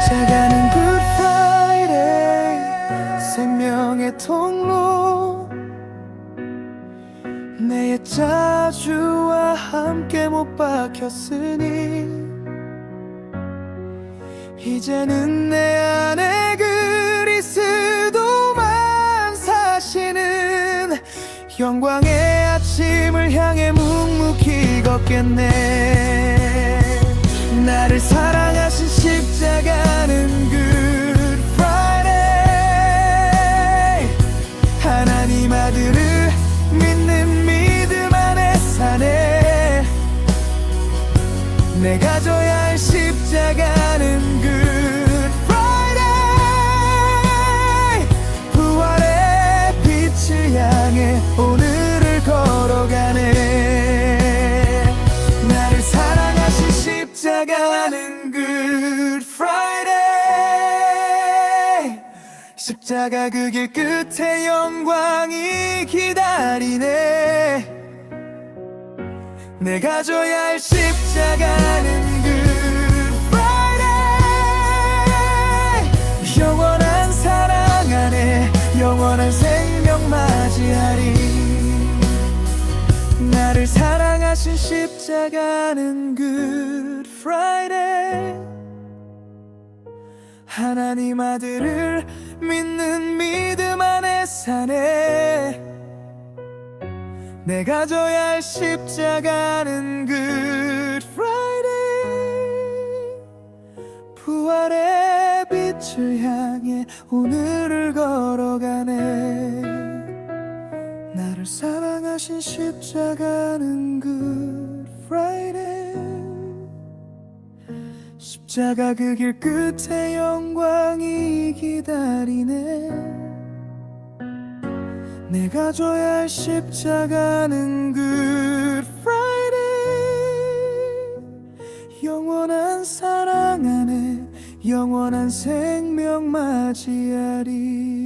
십자가는 Good Friday, 생명의 통로, 내 옛 자주와 함께 못 박혔으니 이제는 내 안에 그리스도만 사시는 영광의 아침을 향해 묵묵히 걷겠네. 나를 사랑하신 십자가는 Good Friday, 하나님 아들을 믿는 믿음 안에 사네. 내가 져야 할 십자가는 Good Friday, 부활의 빛을 향해 오늘을 걸어가네. 나를 사랑하신 십자가는 Good Friday, 십자가 그 길 끝에 영광이 기다리네. 내가 져야 할 십자가는 Good Friday, 영원한 사랑 안에 영원한 생명 맞이하리. 나를 사랑하신 십자가는 Good Friday, 하나님 아들을 믿는 믿음 안에 사네. 내가 져야 할 십자가는 Good Friday, 부활의 빛을 향해 오늘을 걸어가네. 나를 사랑하신 십자가는 Good Friday, 십자가 그 길 끝에 영광이 기다리네. 내가 져야 할 십자가는 Good Friday, 영원한 사랑 안에 영원한 생명 맞이하리.